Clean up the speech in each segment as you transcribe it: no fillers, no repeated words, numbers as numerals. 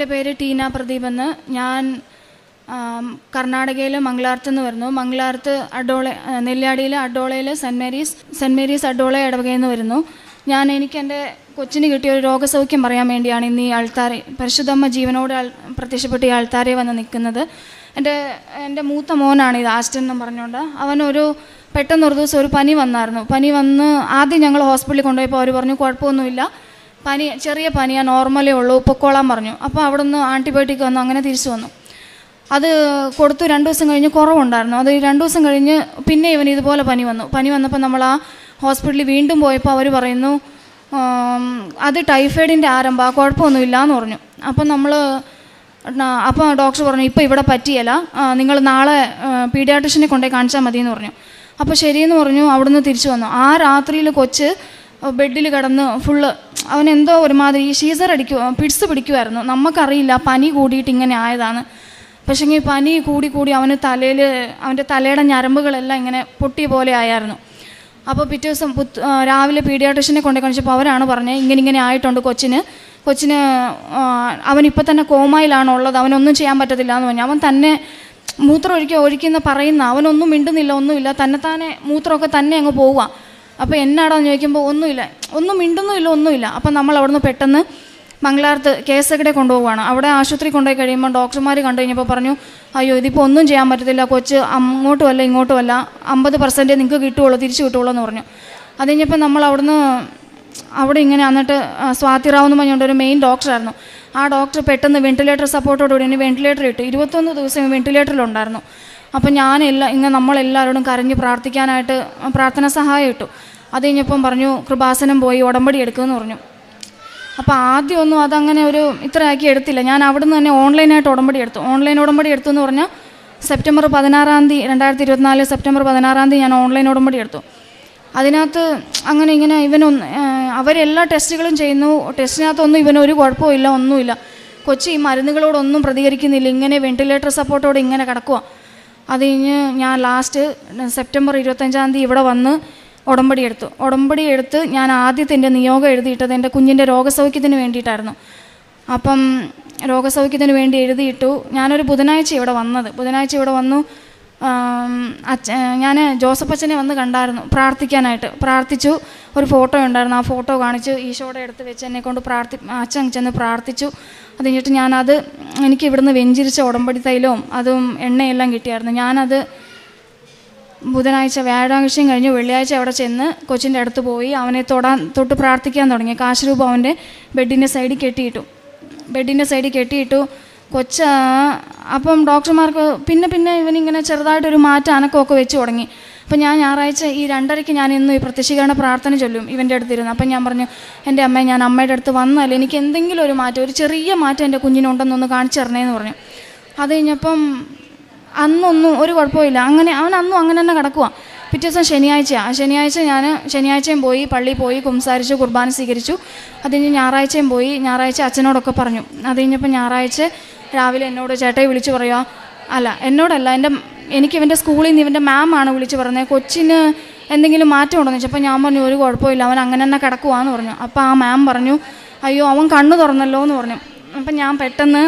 എൻ്റെ പേര് ടീന പ്രദീപ് എന്ന്. ഞാൻ കർണാടകയിൽ മംഗലാർത്ത് നിന്ന് വരുന്നു. മംഗലാർത്ത് അഡോളെ, നെല്ലിയാടിയിലെ അഡോളയിൽ സെൻറ്റ് മേരീസ് അഡോളെ ഇടവകയിൽ നിന്ന് വരുന്നു. എനിക്ക് എൻ്റെ കൊച്ചിന് കിട്ടിയ ഒരു രോഗസൗഖ്യം പറയാൻ വേണ്ടിയാണ് ഇന്ന് ഈ ആൾത്താരെ, പരിശുദ്ധമ്മ ജീവനോട് പ്രത്യക്ഷപ്പെട്ട് ഈ ആൾത്താരെ വന്ന് നിൽക്കുന്നത്. എൻ്റെ മൂത്ത മോനാണ് ഇത്, ആസ്റ്റൻ എന്ന് പറഞ്ഞുകൊണ്ട്. പെട്ടെന്നൊരു ദിവസം ഒരു പനി വന്നായിരുന്നു. പനി വന്ന് ആദ്യം ഞങ്ങൾ ഹോസ്പിറ്റലിൽ കൊണ്ടുപോയപ്പോൾ അവർ പറഞ്ഞു കുഴപ്പമൊന്നുമില്ല, ചെറിയ പനിയാണ്, നോർമലേ ഉള്ളൂ, പൊക്കോളാൻ പറഞ്ഞു. അപ്പോൾ അവിടെ നിന്ന് ആൻറ്റിബയോട്ടിക് വന്നു, അങ്ങനെ തിരിച്ചു വന്നു. അത് കൊടുത്തു. 2 ദിവസം കഴിഞ്ഞ് കുറവുണ്ടായിരുന്നു. അത് 2 ദിവസം കഴിഞ്ഞ് പിന്നെ ഇവന് ഇതുപോലെ പനി വന്നപ്പോൾ നമ്മൾ ആ ഹോസ്പിറ്റലിൽ വീണ്ടും പോയപ്പോൾ അവർ പറയുന്നു അത് ടൈഫോയിഡിൻ്റെ ആരംഭം, കുഴപ്പമൊന്നുമില്ല എന്ന് പറഞ്ഞു. അപ്പോൾ ഡോക്ടർ പറഞ്ഞു ഇപ്പോൾ ഇവിടെ പറ്റിയല്ല, നിങ്ങൾ നാളെ പീഡിയാട്രിഷനെ കൊണ്ടുപോയി കാണിച്ചാൽ മതി എന്ന് പറഞ്ഞു. അപ്പോൾ ശരിയെന്ന് പറഞ്ഞു. അവിടുന്ന് തിരിച്ചു വന്നു. ആ രാത്രിയിൽ കൊച്ച് ബെഡിൽ കിടന്ന് ഫുള്ള് അവനെന്തോ ഒരുമാതിരി പിടിച്ച് പിടിക്കുമായിരുന്നു. നമുക്കറിയില്ല പനി കൂടിയിട്ട് ഇങ്ങനെ ആയതാണ്. പക്ഷേ പനി കൂടി അവൻ്റെ തലയുടെ ഞരമ്പുകളെല്ലാം ഇങ്ങനെ പൊട്ടിയ പോലെ ആയിരുന്നു. അപ്പോൾ പിറ്റേ ദിവസം രാവിലെ പീഡിയാട്രിഷനെ കൊണ്ടു കാണിച്ചപ്പോൾ അവരാണ് പറഞ്ഞത് ഇങ്ങനെ ആയിട്ടുണ്ട് കൊച്ചിന് അവനിപ്പോൾ തന്നെ കോമയിലാണുള്ളത്, അവനൊന്നും ചെയ്യാൻ പറ്റത്തില്ല എന്ന് പറഞ്ഞു. അവൻ തന്നെ മൂത്രം ഒഴിക്കുന്ന പറയുന്ന, അവനൊന്നും മിണ്ടുന്നില്ല, ഒന്നുമില്ല, തന്നെത്താനെ മൂത്രമൊക്കെ തന്നെ അങ്ങ് പോവുക. അപ്പോൾ എന്നാടാന്ന് ചോദിക്കുമ്പോൾ ഒന്നും മിണ്ടുന്നുമില്ല, ഒന്നുമില്ല. അപ്പം നമ്മൾ അവിടുന്ന് പെട്ടെന്ന് മംഗലാർത്ത് കേസകടെ കൊണ്ടുപോവുകയാണ്. അവിടെ ആശുപത്രി കൊണ്ടുപോയി കഴിയുമ്പോൾ ഡോക്ടർമാർ കണ്ടു കഴിഞ്ഞപ്പോൾ പറഞ്ഞു അയ്യോ ഇതിപ്പോൾ ഒന്നും ചെയ്യാൻ പറ്റത്തില്ല, കൊച്ച് അങ്ങോട്ടുമല്ല ഇങ്ങോട്ടുമല്ല, 50% നിങ്ങൾക്ക് കിട്ടുകയുള്ളൂ, തിരിച്ചു കിട്ടുകയുള്ളൂ എന്ന് പറഞ്ഞു. അത് കഴിഞ്ഞപ്പോൾ നമ്മൾ അവിടെ ഇങ്ങനെ എന്നിട്ട് സ്വാതി റാവു എന്ന് പറഞ്ഞുകൊണ്ട് ഒരു മെയിൻ ഡോക്ടറായിരുന്നു. ആ ഡോക്ടർ പെട്ടെന്ന് വെന്റിലേറ്റർ സപ്പോർട്ടോടുകൂടി എന്നെ വെന്റിലേറ്റർ ഇട്ടു. 21 ദിവസം വെന്റിലേറ്ററിലുണ്ടായിരുന്നു. അപ്പം നമ്മളെല്ലാവരോടും കരഞ്ഞ് പ്രാർത്ഥിക്കാനായിട്ട് പ്രാർത്ഥന സഹായം ഇട്ടു. അത് കഴിഞ്ഞപ്പം പറഞ്ഞു കൃപാസനം പോയി ഉടമ്പടി എടുക്കുമെന്ന് പറഞ്ഞു. അപ്പോൾ ആദ്യമൊന്നും അതങ്ങനെ ഇത്രയാക്കി എടുത്തില്ല. ഞാൻ അവിടുന്ന് തന്നെ ഓൺലൈനായിട്ട് ഉടമ്പടി എടുത്തു എന്ന് പറഞ്ഞാൽ സെപ്റ്റംബർ 16 2024 സെപ്റ്റംബർ 16 ഞാൻ ഓൺലൈൻ ഉടമ്പടി എടുത്തു. അതിനകത്ത് ഇങ്ങനെ അവരെല്ലാ ടെസ്റ്റുകളും ചെയ്യുന്നു. ടെസ്റ്റിനകത്തൊന്നും ഇവനൊരു കുഴപ്പമില്ല, ഒന്നുമില്ല. കൊച്ചി ഈ മരുന്നുകളോടൊന്നും പ്രതികരിക്കുന്നില്ല, ഇങ്ങനെ വെന്റിലേറ്റർ സപ്പോർട്ടോടെ ഇങ്ങനെ കിടക്കുക. അത് കഴിഞ്ഞ് ഞാൻ ലാസ്റ്റ് സെപ്റ്റംബർ 25 ഇവിടെ വന്ന് ഉടമ്പടി എടുത്ത് ഞാൻ ആദ്യത്തെ എൻ്റെ നിയോഗം എഴുതിയിട്ടത് എൻ്റെ കുഞ്ഞിൻ്റെ രോഗസൗഖ്യത്തിന് വേണ്ടിയിട്ടായിരുന്നു. അപ്പം രോഗസൗഖ്യത്തിന് വേണ്ടി എഴുതിയിട്ടു. ഞാനൊരു ബുധനാഴ്ച ഇവിടെ വന്നു. ഞാൻ ജോസഫ് അച്ഛനെ വന്ന് കണ്ടായിരുന്നു പ്രാർത്ഥിക്കാനായിട്ട്. പ്രാർത്ഥിച്ചു. ഒരു ഫോട്ടോ ഉണ്ടായിരുന്നു, ആ ഫോട്ടോ കാണിച്ചു ഈശോയുടെ അടുത്ത് വെച്ച് എന്നെ കൊണ്ട് അച്ഛൻ ചെന്ന് പ്രാർത്ഥിച്ചു. അത് കഴിഞ്ഞിട്ട് എനിക്ക് ഇവിടുന്ന് വെഞ്ചിരിച്ച ഉടമ്പടി തൈലവും അതും എണ്ണയെല്ലാം കിട്ടിയായിരുന്നു. ഞാനത് ബുധനാഴ്ച വ്യാഴാഴ്ചയും കഴിഞ്ഞ് വെള്ളിയാഴ്ച അവിടെ ചെന്ന് കൊച്ചിൻ്റെ അടുത്ത് പോയി അവനെ തൊട്ട് പ്രാർത്ഥിക്കാൻ തുടങ്ങി. കാശുരൂപം അവൻ്റെ ബെഡിൻ്റെ സൈഡിൽ കെട്ടിയിട്ടു. അപ്പം ഡോക്ടർമാർക്ക് പിന്നെ ഇവനിങ്ങനെ ചെറുതായിട്ടൊരു അനക്കമൊക്കെ വെച്ച് തുടങ്ങി. അപ്പം ഞാൻ ഞായറാഴ്ച ഈ 2:30 ഞാൻ ഇന്ന് ഈ പ്രത്യക്ഷീകരണ പ്രാർത്ഥന ചൊല്ലും ഇവൻ്റെ അടുത്തിരുന്നു. അപ്പം ഞാൻ പറഞ്ഞു എൻ്റെ അമ്മ, ഞാൻ അമ്മയുടെ അടുത്ത് വന്നല്ലേ, എനിക്ക് എന്തെങ്കിലും ഒരു ചെറിയ മാറ്റം എൻ്റെ കുഞ്ഞിനുണ്ടെന്നൊന്ന് കാണിച്ചു തരണേന്ന് പറഞ്ഞു. അത് കഴിഞ്ഞപ്പം അന്നൊന്നും ഒരു കുഴപ്പമില്ല, അവൻ അന്നും അങ്ങനെ തന്നെ കിടക്കുക. പിറ്റേ ദിവസം ശനിയാഴ്ചയും പോയി പള്ളിയിൽ പോയി കുംസാരിച്ചു, കുർബാന സ്വീകരിച്ചു. അത് കഴിഞ്ഞ് ഞായറാഴ്ച അച്ഛനോടൊക്കെ പറഞ്ഞു. അത് കഴിഞ്ഞപ്പോൾ ഞായറാഴ്ച രാവിലെ എന്നോട് ചേട്ടായി വിളിച്ച് പറയുക, അല്ല എന്നോടല്ല, എനിക്ക് ഇവൻ്റെ സ്കൂളിൽ നിന്ന് ഇവൻ്റെ മാമാണ് വിളിച്ച് പറഞ്ഞത് കൊച്ചിന് എന്തെങ്കിലും മാറ്റം ഉണ്ടെന്ന് വെച്ചപ്പോൾ ഞാൻ പറഞ്ഞു ഒരു കുഴപ്പമില്ല, അവൻ അങ്ങനെ തന്നെ കിടക്കുവാന്ന് പറഞ്ഞു. അപ്പോൾ ആ മാം പറഞ്ഞു അയ്യോ അവൻ കണ്ണ് തുറന്നല്ലോ എന്ന് പറഞ്ഞു. അപ്പം ഞാൻ പെട്ടെന്ന്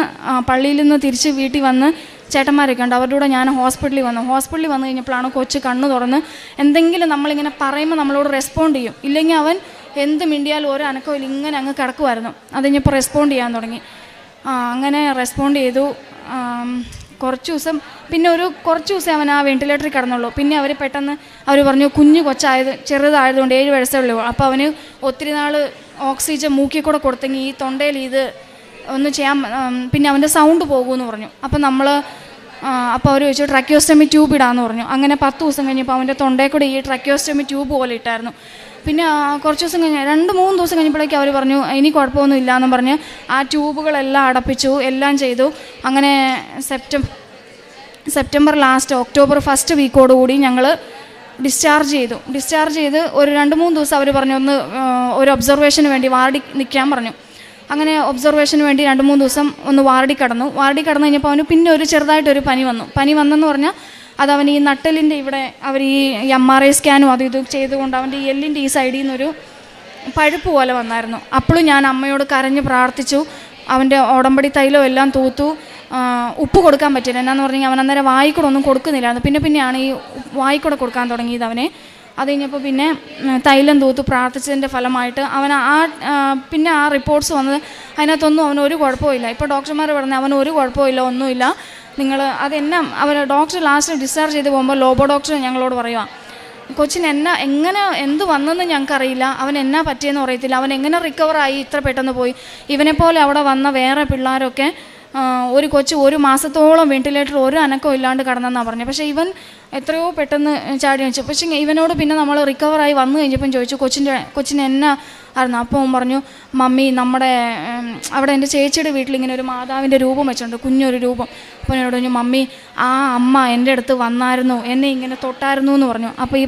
പള്ളിയിൽ നിന്ന് തിരിച്ച് വീട്ടിൽ വന്ന് ചേട്ടന്മാരൊക്കെ ഉണ്ട്, അവരുടെ കൂടെ ഞാൻ ഹോസ്പിറ്റലിൽ വന്നു കഴിഞ്ഞപ്പോഴാണ് കൊച്ച് കണ്ണ് തുറന്ന് എന്തെങ്കിലും നമ്മളിങ്ങനെ പറയുമ്പോൾ നമ്മളോട് റെസ്പോണ്ട് ചെയ്യും. ഇല്ലെങ്കിൽ അവൻ എന്ത് മിണ്ടിയാലും ഒരു അനക്കമില്ല, ഇങ്ങനെ അങ്ങ് കിടക്കുമായിരുന്നു. അത് കഴിഞ്ഞപ്പോൾ റെസ്പോണ്ട് ചെയ്യാൻ തുടങ്ങി. അങ്ങനെ റെസ്പോണ്ട് ചെയ്തു. കുറച്ച് ദിവസം അവൻ ആ വെന്റിലേറ്ററിൽ കിടന്നുള്ളൂ. പിന്നെ പെട്ടെന്ന് അവർ പറഞ്ഞു കുഞ്ഞു ചെറുതായതുകൊണ്ട് 7 വയസ്സേ ഉള്ളൂ. അപ്പോൾ അവന് ഒത്തിരി നാൾ ഓക്സിജൻ മൂക്കിൽ കൂടെ കൊടുത്തെങ്കിൽ ഈ തൊണ്ടയിൽ ഇത് ഒന്ന് ചെയ്യാൻ, പിന്നെ അവൻ്റെ സൗണ്ട് പോകുമെന്ന് പറഞ്ഞു. അപ്പം അപ്പോൾ അവർ ചോദിച്ചു ട്രക്കിയോസ്റ്റമി ട്യൂബ് ഇടാമെന്ന് പറഞ്ഞു. അങ്ങനെ 10 ദിവസം കഴിഞ്ഞപ്പോൾ അവൻ്റെ തൊണ്ടയിൽ കൂടെ ഈ ട്രക്കിയോസ്റ്റമി ട്യൂബ് പോലെ ഇട്ടായിരുന്നു. പിന്നെ കുറച്ച് ദിവസം കഴിഞ്ഞ് 2-3 ദിവസം കഴിഞ്ഞപ്പോഴേക്കും അവർ പറഞ്ഞു ഇനി കുഴപ്പമൊന്നും ഇല്ലയെന്ന് പറഞ്ഞ് ആ ട്യൂബുകളെല്ലാം അടപ്പിച്ചു, എല്ലാം ചെയ്തു. അങ്ങനെ സെപ്റ്റംബർ ലാസ്റ്റ് ഒക്ടോബർ 1st വീക്കോടുകൂടി ഞങ്ങൾ ഡിസ്ചാർജ് ചെയ്ത് ഒരു 2-3 ദിവസം അവർ പറഞ്ഞു ഒരു ഒബ്സർവേഷന് വേണ്ടി വാർഡിൽ നിൽക്കാൻ പറഞ്ഞു. അങ്ങനെ ഒബ്സർവേഷന് വേണ്ടി 2-3 ദിവസം വാർഡിൽ കിടന്നു കഴിഞ്ഞപ്പോൾ അവന് പിന്നെ ചെറുതായിട്ടൊരു പനി വന്നെന്ന് പറഞ്ഞാൽ അത് അവൻ ഈ നട്ടലിൻ്റെ ഇവിടെ അവർ ഈ MRI സ്കാനും അത് ഇത് ചെയ്തുകൊണ്ട് അവൻ്റെ ഈ എല്ലിൻ്റെ ഈ സൈഡിൽ നിന്നൊരു പഴുപ്പ് പോലെ വന്നായിരുന്നു. അപ്പോഴും ഞാൻ അമ്മയോട് കരഞ്ഞ് പ്രാർത്ഥിച്ചു. അവൻ്റെ ഉടമ്പടി തൈലം എല്ലാം തൂത്തു. ഉപ്പ് കൊടുക്കാൻ പറ്റില്ല. എന്നാന്ന് പറഞ്ഞാൽ അവൻ അന്നേരം വായിക്കൂടെ ഒന്നും കൊടുക്കുന്നില്ലായിരുന്നു. പിന്നെയാണ് ഈ വായിക്കൂടെ കൊടുക്കാൻ തുടങ്ങിയത് അവനെ. അത് കഴിഞ്ഞപ്പോൾ പിന്നെ തൈലം തൂത്ത് പ്രാർത്ഥിച്ചതിൻ്റെ ഫലമായിട്ട് അവൻ പിന്നെ ആ റിപ്പോർട്ട്സ് വന്നത് അതിനകത്തൊന്നും അവനൊരു കുഴപ്പമില്ല. ഇപ്പോൾ ഡോക്ടർമാർ പറഞ്ഞ അവനൊരു കുഴപ്പമില്ല, ഒന്നുമില്ല. നിങ്ങൾ അതെന്നാ അവർ ഡോക്ടർ ലാസ്റ്റ് ഡിസ്ചാർജ് ചെയ്ത് പോകുമ്പോൾ ലോബോ ഡോക്ടർ ഞങ്ങളോട് പറയുക, കൊച്ചിന് എങ്ങനെ എന്ത് വന്നെന്ന് ഞങ്ങൾക്കറിയില്ല, അവൻ എന്നാ പറ്റിയെന്ന് അറിയത്തില്ല, അവൻ എങ്ങനെ റിക്കവറായി ഇത്ര പെട്ടെന്ന് പോയി. ഇവനെപ്പോലെ അവിടെ വന്ന വേറെ പിള്ളേരൊക്കെ ഒരു കൊച്ച് 1 മാസത്തോളം വെന്റിലേറ്റർ ഒരു അനക്കം ഇല്ലാണ്ട് കിടന്നെന്നാണ് പറഞ്ഞത്. പക്ഷേ ഇവൻ എത്രയോ പെട്ടെന്ന് ചാടി വെച്ചു. പക്ഷേ ഇവനോട് പിന്നെ നമ്മൾ റിക്കവറായി വന്നു കഴിഞ്ഞപ്പം ചോദിച്ചു കൊച്ചിന് എന്നാ ആയിരുന്നു. അപ്പോൾ അവൻ പറഞ്ഞു, മമ്മി നമ്മുടെ അവിടെ എൻ്റെ ചേച്ചിയുടെ വീട്ടിലിങ്ങനെ ഒരു മാതാവിൻ്റെ രൂപം വെച്ചിട്ടുണ്ട്, കുഞ്ഞൊരു രൂപം. അപ്പോൾ എന്നോട് പറഞ്ഞു, മമ്മി ആ അമ്മ എൻ്റെ അടുത്ത് വന്നായിരുന്നു, എന്നെ ഇങ്ങനെ തൊട്ടായിരുന്നു എന്ന് പറഞ്ഞു. അപ്പോൾ ഈ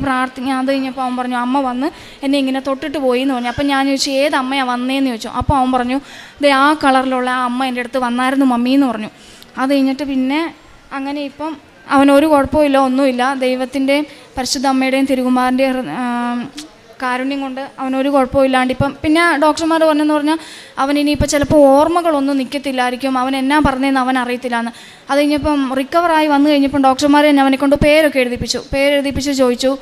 അത് കഴിഞ്ഞപ്പോൾ അവൻ പറഞ്ഞു, അമ്മ വന്ന് എന്നെ ഇങ്ങനെ തൊട്ടിട്ട് പോയി എന്ന് പറഞ്ഞു. അപ്പം ഞാൻ ചോദിച്ചു, ഏത് അമ്മയാണ് വന്നേന്ന് ചോദിച്ചു. അപ്പോൾ അവൻ പറഞ്ഞു, ദേ ആ കളറിലുള്ള ആ അമ്മ എൻ്റെ അടുത്ത് വന്നായിരുന്നു മമ്മി എന്ന് പറഞ്ഞു. അത് കഴിഞ്ഞിട്ട് പിന്നെ അങ്ങനെ ഇപ്പം അവനൊരു കുഴപ്പമില്ല, ഒന്നുമില്ല. ദൈവത്തിൻ്റെയും പരിശുദ്ധ അമ്മയുടെയും തിരുകുമാരൻ്റെയും കാരുണ്യം കൊണ്ട് അവനൊരു കുഴപ്പമില്ലാണ്ട് ഇപ്പം. പിന്നെ ഡോക്ടർമാർ പറഞ്ഞെന്ന് പറഞ്ഞാൽ അവൻ ഇനിയിപ്പോൾ ചിലപ്പോൾ ഓർമ്മകളൊന്നും നിൽക്കത്തില്ലായിരിക്കും, അവൻ എന്നാ പറഞ്ഞതെന്ന് അവൻ അറിയത്തില്ലാന്ന്. അത് കഴിഞ്ഞപ്പം റിക്കവറായി വന്നു കഴിഞ്ഞപ്പം ഡോക്ടർമാർ തന്നെ അവനെ കൊണ്ട് പേരൊക്കെ എഴുതിപ്പിച്ച് ചോദിച്ചു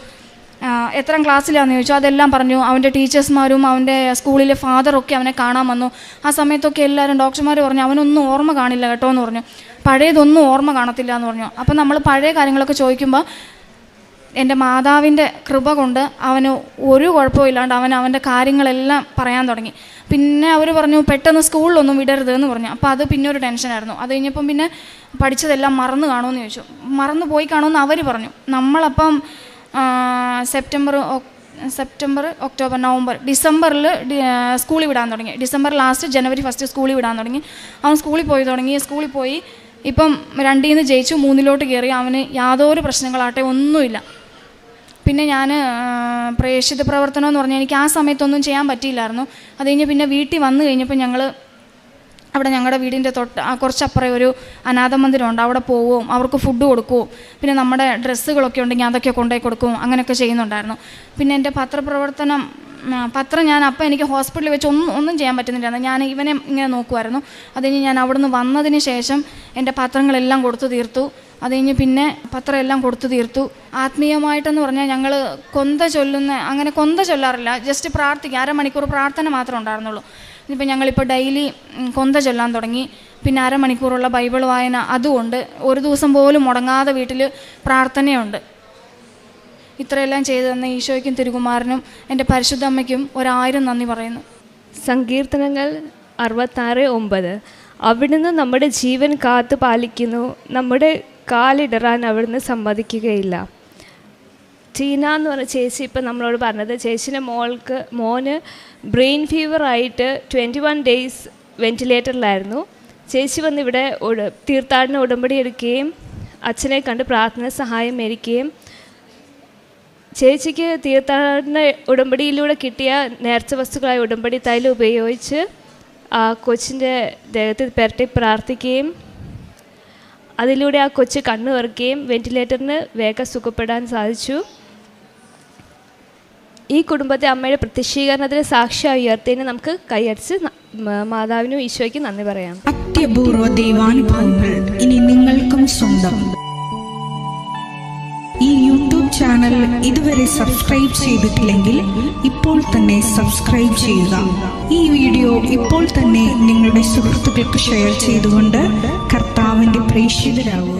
എത്രാം ക്ലാസ്സിലാണെന്ന് ചോദിച്ചു. അതെല്ലാം പറഞ്ഞു. അവൻ്റെ ടീച്ചേഴ്സ്മാരും അവൻ്റെ സ്കൂളിലെ ഫാദറൊക്കെ അവനെ കാണാൻ വന്നു. ആ സമയത്തൊക്കെ എല്ലാവരും ഡോക്ടർമാർ പറഞ്ഞു, അവനൊന്നും ഓർമ്മ കാണില്ല കേട്ടോ എന്ന് പറഞ്ഞു, പഴയതൊന്നും ഓർമ്മ കാണത്തില്ല എന്ന് പറഞ്ഞു. അപ്പം നമ്മൾ പഴയ കാര്യങ്ങളൊക്കെ ചോദിക്കുമ്പോൾ എൻ്റെ മാതാവിൻ്റെ കൃപ കൊണ്ട് അവന് ഒരു കുഴപ്പമില്ലാണ്ട് അവൻ്റെ കാര്യങ്ങളെല്ലാം പറയാൻ തുടങ്ങി. പിന്നെ അവർ പറഞ്ഞു പെട്ടെന്ന് സ്കൂളിലൊന്നും വിടരുത് എന്ന് പറഞ്ഞു. അപ്പോൾ അത് പിന്നെ ഒരു ടെൻഷനായിരുന്നു. അത് കഴിഞ്ഞപ്പം പിന്നെ പഠിച്ചതെല്ലാം മറന്നു കാണുമെന്ന് ചോദിച്ചു. മറന്നു പോയി കാണുമെന്ന് അവർ പറഞ്ഞു. നമ്മളപ്പം സെപ്റ്റംബർ ഒക്ടോബർ നവംബർ ഡിസംബറിൽ സ്കൂളിൽ വിടാൻ തുടങ്ങി. ഡിസംബർ ലാസ്റ്റ് ജനുവരി 1 സ്കൂളിൽ വിടാൻ തുടങ്ങി. അവൻ സ്കൂളിൽ പോയി ഇപ്പം 2 ജയിച്ചു, 3 കയറി. അവന് യാതൊരു പ്രശ്നങ്ങളാട്ടെ ഒന്നുമില്ല. പിന്നെ ഞാൻ പ്രേക്ഷിത പ്രവർത്തനം എന്ന് പറഞ്ഞാൽ എനിക്ക് ആ സമയത്തൊന്നും ചെയ്യാൻ പറ്റിയില്ലായിരുന്നു. അത് കഴിഞ്ഞ് പിന്നെ വീട്ടിൽ വന്നു കഴിഞ്ഞപ്പോൾ ഞങ്ങൾ അവിടെ ഞങ്ങളുടെ വീടിൻ്റെ കുറച്ചപ്പുറം ഒരു അനാഥ മന്ദിരമുണ്ട്, അവിടെ പോവുകയും അവർക്ക് ഫുഡ് കൊടുക്കുകയും പിന്നെ നമ്മുടെ ഡ്രസ്സുകളൊക്കെ ഉണ്ടെങ്കിൽ അതൊക്കെ കൊണ്ടുപോയി കൊടുക്കുകയും അങ്ങനെയൊക്കെ ചെയ്യുന്നുണ്ടായിരുന്നു. പിന്നെ എൻ്റെ പത്രം ഞാൻ അപ്പം എനിക്ക് ഹോസ്പിറ്റലിൽ വെച്ച് ഒന്നും ചെയ്യാൻ പറ്റുന്നില്ലായിരുന്നു. ഞാൻ ഇവനെ ഇങ്ങനെ നോക്കുമായിരുന്നു. അത് കഴിഞ്ഞ് ഞാൻ അവിടുന്ന് വന്നതിന് ശേഷം എൻ്റെ പത്രങ്ങളെല്ലാം കൊടുത്തു തീർത്തു. അത് കഴിഞ്ഞ് പിന്നെ പത്രം എല്ലാം കൊടുത്തു തീർത്തു. ആത്മീയമായിട്ടെന്ന് പറഞ്ഞാൽ ഞങ്ങൾ കൊന്ത ചൊല്ലാറില്ല, ജസ്റ്റ് പ്രാർത്ഥിക്കുക, 1/2 മണിക്കൂർ പ്രാർത്ഥന മാത്രമേ ഉണ്ടായിരുന്നുള്ളൂ. ഇനിയിപ്പോൾ ഞങ്ങളിപ്പോൾ ഡെയിലി കൊന്ത ചൊല്ലാൻ തുടങ്ങി. പിന്നെ 1/2 മണിക്കൂറുള്ള ബൈബിൾ വായന അതുകൊണ്ട് ഒരു ദിവസം പോലും മുടങ്ങാതെ വീട്ടിൽ പ്രാർത്ഥനയുണ്ട്. ഇത്രയെല്ലാം ചെയ്തു തന്ന ഈശോയ്ക്കും തിരുകുമാരനും എൻ്റെ പരിശുദ്ധ അമ്മയ്ക്കും 1000 നന്ദി പറയുന്നു. സങ്കീർത്തനങ്ങൾ 66:9. അവിടുന്ന് നമ്മുടെ ജീവൻ കാത്തു പാലിക്കുന്നു, നമ്മുടെ കാലിടറാൻ അവിടുന്ന് സമ്മതിക്കുകയില്ല. ടീന എന്ന് പറഞ്ഞ ചേച്ചി ഇപ്പം നമ്മളോട് പറഞ്ഞത്, ചേച്ചിൻ്റെ മോന് ബ്രെയിൻ ഫീവറായിട്ട് 21 ഡേയ്സ് വെൻറ്റിലേറ്ററിലായിരുന്നു. ചേച്ചി വന്ന് ഇവിടെ തീർത്ഥാടന ഉടമ്പടി എടുക്കുകയും അച്ഛനെ കണ്ട് പ്രാർത്ഥന സഹായം മേടിക്കുകയും ചേച്ചിക്ക് തീർത്ഥാടന ഉടമ്പടിയിലൂടെ കിട്ടിയ നേർച്ച വസ്തുക്കളായ ഉടമ്പടി തൈലം ഉപയോഗിച്ച് ആ കൊച്ചിൻ്റെ ദേഹത്തിൽ പുരട്ടി പ്രാർത്ഥിക്കുകയും അതിലൂടെ ആ കൊച്ച് കണ്ണു തുറക്കുകയും വെൻറ്റിലേറ്ററിന് വേഗം സുഖപ്പെടാൻ സാധിച്ചു. ഈ കുടുംബത്തെ അമ്മയുടെ പ്രത്യക്ഷീകരണത്തിന് സാക്ഷ്യം ഉയർത്തിയതിന് നമുക്ക് കൈയടിച്ച് മാതാവിനും ഈശോയ്ക്കും നന്ദി പറയാം. അത്യപൂർവ ദൈവാനുഭവങ്ങൾ ഇനി നിങ്ങൾക്കും സ്വന്തം. ഈ യൂട്യൂബ് ചാനൽ ഇതുവരെ സബ്സ്ക്രൈബ് ചെയ്തിട്ടില്ലെങ്കിൽ ഇപ്പോൾ തന്നെ സബ്സ്ക്രൈബ് ചെയ്യുക. ഈ വീഡിയോ ഇപ്പോൾ തന്നെ നിങ്ങളുടെ സുഹൃത്തുക്കൾക്ക് ഷെയർ ചെയ്തുകൊണ്ട് കർത്താവിൻ്റെ പ്രേക്ഷിതരാകുക.